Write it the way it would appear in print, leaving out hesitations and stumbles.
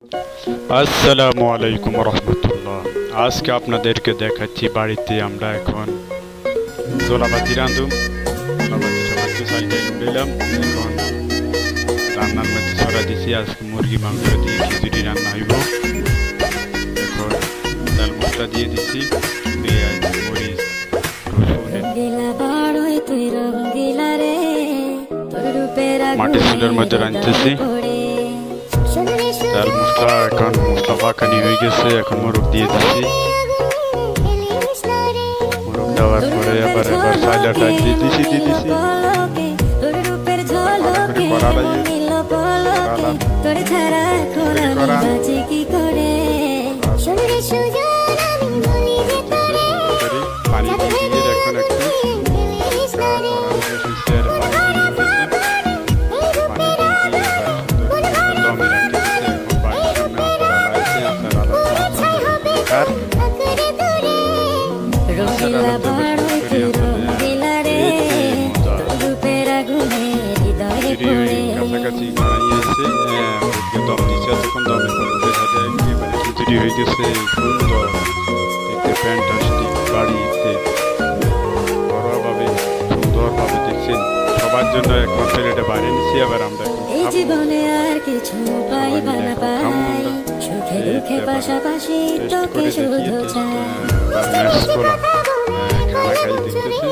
আসসালামু আলাইকুম রহমতুল্লাহ। আজকে আপনাদেরকে দেখাচ্ছি বাড়িতে আমরা এখন জোলাবাতি রাঁধুম। জোলাবাতি সবাই সাইকেল উঠলাম, এখন রান্নার মধ্যে ছড়া দিছি। আজকে মুরগি মাংস দিয়ে খিচুড়ি রান্না হইব। এখন ডাল মশলা দিয়ে দিছি, পেঁয়াজ মরিচ মাটির চুলের মধ্যে রাঁধতেছি। ডাল মশলা এখন মশলা পাকানি হয়ে গেছে, এখন মোরগ দিয়ে দিচ্ছি। মোরগ দেওয়ার পরে এবার সাইলাটা দিয়ে দিছি পানি দিয়ে এখন একটু কাছাকাছি বানাইয়েছে, দম দিচ্ছে। তখন দমে করে দেখা যায় একেবারে খিচুড়ি হয়ে গেছে। সুন্দর দেখতে ফ্যান্টাস্টিক বাড়িতে ঘরোয়াভাবে সুন্দরভাবে দেখছেন। সবার জন্য এখন প্লেটে বাইরে নিচ্ছি। আবার আমরা জীবনে আর কিছু পাইবা না পাই, সুখে দুঃখে পাশাপাশি তোকে শুধু চাই। খানা খাই দেখতেছি।